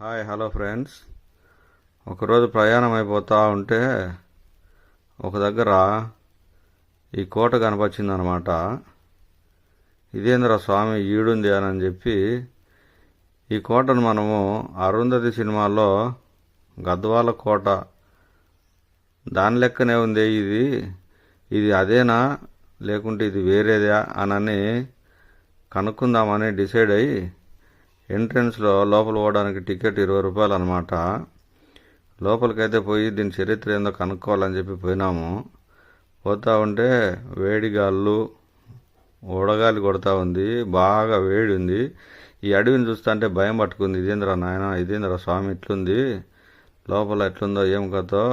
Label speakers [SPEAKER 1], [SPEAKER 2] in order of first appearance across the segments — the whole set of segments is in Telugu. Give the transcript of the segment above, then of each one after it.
[SPEAKER 1] Hi hello friends. ఒకరోజు ప్రయాణం అయిపోతూ ఉంటే ఒక దగ్గర ఈ కోట కనపచ్చిందనమాట. ఇదేంద్ర స్వామి ఈడుంది అని చెప్పి ఈ కోటను మనము అరుంధతి సినిమాలో గద్వాల కోట దాని లెక్కనే ఉంది. ఇది అదేనా లేకుంటే ఇది వేరేదా అని కనుక్కుందామని డిసైడ్ అయ్యి ఎంట్రన్స్లో లోపల పోవడానికి టికెట్ 20 రూపాయలు అనమాట. లోపలికైతే పోయి దీని చరిత్ర ఏందో కనుక్కోవాలని చెప్పి పోయినాము. పోతా ఉంటే వేడిగాళ్ళు ఉడగాలి కొడతా ఉంది, బాగా వేడి ఉంది. ఈ అడవిని చూస్తుంటే భయం పట్టుకుంది. ఇదేంద్ర నాయన, ఇదేంద్ర స్వామి ఇట్లుంది, లోపల ఎట్లుందో ఏం కథో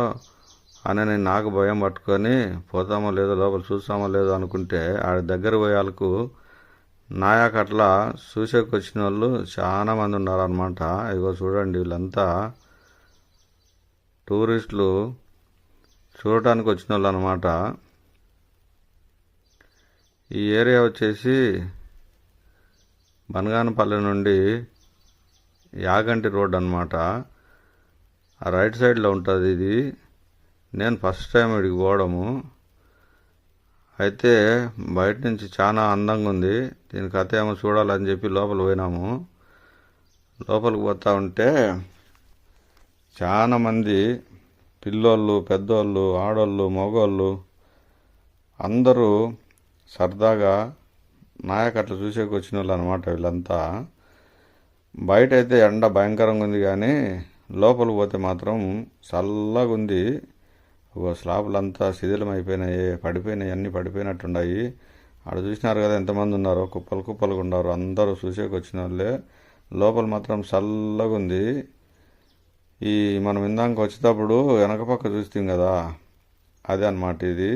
[SPEAKER 1] అని నాకు భయం పట్టుకొని పోతామో లేదో లోపల చూస్తామో లేదో అనుకుంటే ఆడ దగ్గర పోయేందుకు నాయాక అట్లా చూసేకి వచ్చిన వాళ్ళు చాలా మంది ఉన్నారనమాట. ఇదిగో చూడండి, వీళ్ళంతా టూరిస్టులు చూడటానికి వచ్చిన వాళ్ళు అనమాట. ఈ ఏరియా వచ్చేసి బనగానపల్లి నుండి యాగంటి రోడ్ అనమాట. ఆ రైట్ సైడ్లో ఉంటుంది ఇది. నేను ఫస్ట్ టైం ఇక్కడికి పోవడము. అయితే బయట నుంచి చాలా అందంగా ఉంది. దీని కథ ఏమో చూడాలని చెప్పి లోపల పోయినాము. లోపలికి పోతా ఉంటే చాలా మంది పిల్లోళ్ళు, పెద్దోళ్ళు, ఆడోళ్ళు, మగోళ్ళు అందరూ సరదాగా నాయకట్లు చూసేకి వచ్చిన వాళ్ళు అనమాట. వీళ్ళంతా బయట అయితే ఎండ భయంకరంగా ఉంది, కానీ లోపలికి పోతే మాత్రం చల్లగా ఉంది. స్లాబులంతా శిథిలం అయిపోయినాయి, పడిపోయినాయి, అన్నీ పడిపోయినట్టున్నాయి. ఆడ చూసినారు కదా ఎంతమంది ఉన్నారో, కుప్పలు కుప్పలుగా ఉన్నారు. అందరూ చూసేకి వచ్చిన వాళ్ళే. లోపల మాత్రం చల్లగా ఉంది. ఈ మనం ఇందాక వచ్చేటప్పుడు వెనక పక్క చూస్తాం కదా, అదే అన్నమాట ఇది.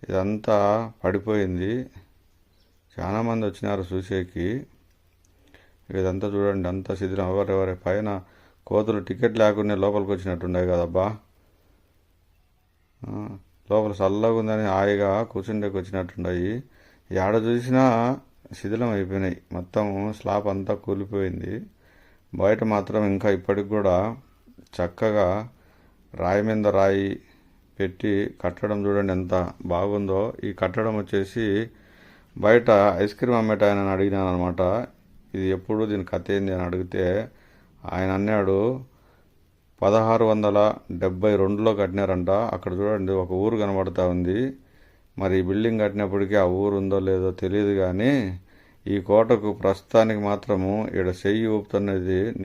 [SPEAKER 1] ఇదంతా పడిపోయింది. చాలామంది వచ్చినారు చూసేకి. ఇదంతా చూడండి, అంతా శిథిలం. ఎవరెవరి పైన కోతులు టికెట్ లేకుండా లోపలికి వచ్చినట్టున్నాయి కదబ్బా. లోపల చల్లగా ఉందని హాయిగా కూర్చుండేకి వచ్చినట్టున్నాయి. ఏడ చూసినా శిథిలం అయిపోయినాయి. మొత్తం స్లాబ్ అంతా కూలిపోయింది. బయట మాత్రం ఇంకా ఇప్పటికి కూడా చక్కగా రాయి మీద రాయి పెట్టి కట్టడం చూడండి ఎంత బాగుందో. ఈ కట్టడం వచ్చేసి బయట ఐస్ క్రీమ్ అమ్మేటాయనని అడిగినాను అనమాట. ఇది ఎప్పుడు దీని కథ ఏంది అని అడిగితే ఆయన అన్నాడు 1672లో కట్టినారంట. అక్కడ చూడండి ఒక ఊరు కనబడతా ఉంది. మరి ఈ బిల్డింగ్ కట్టినప్పటికీ ఆ ఊరు ఉందో లేదో తెలియదు, కానీ ఈ కోటకు ప్రస్తుతానికి మాత్రము ఈడ చెయ్యి ఊపుతున్నది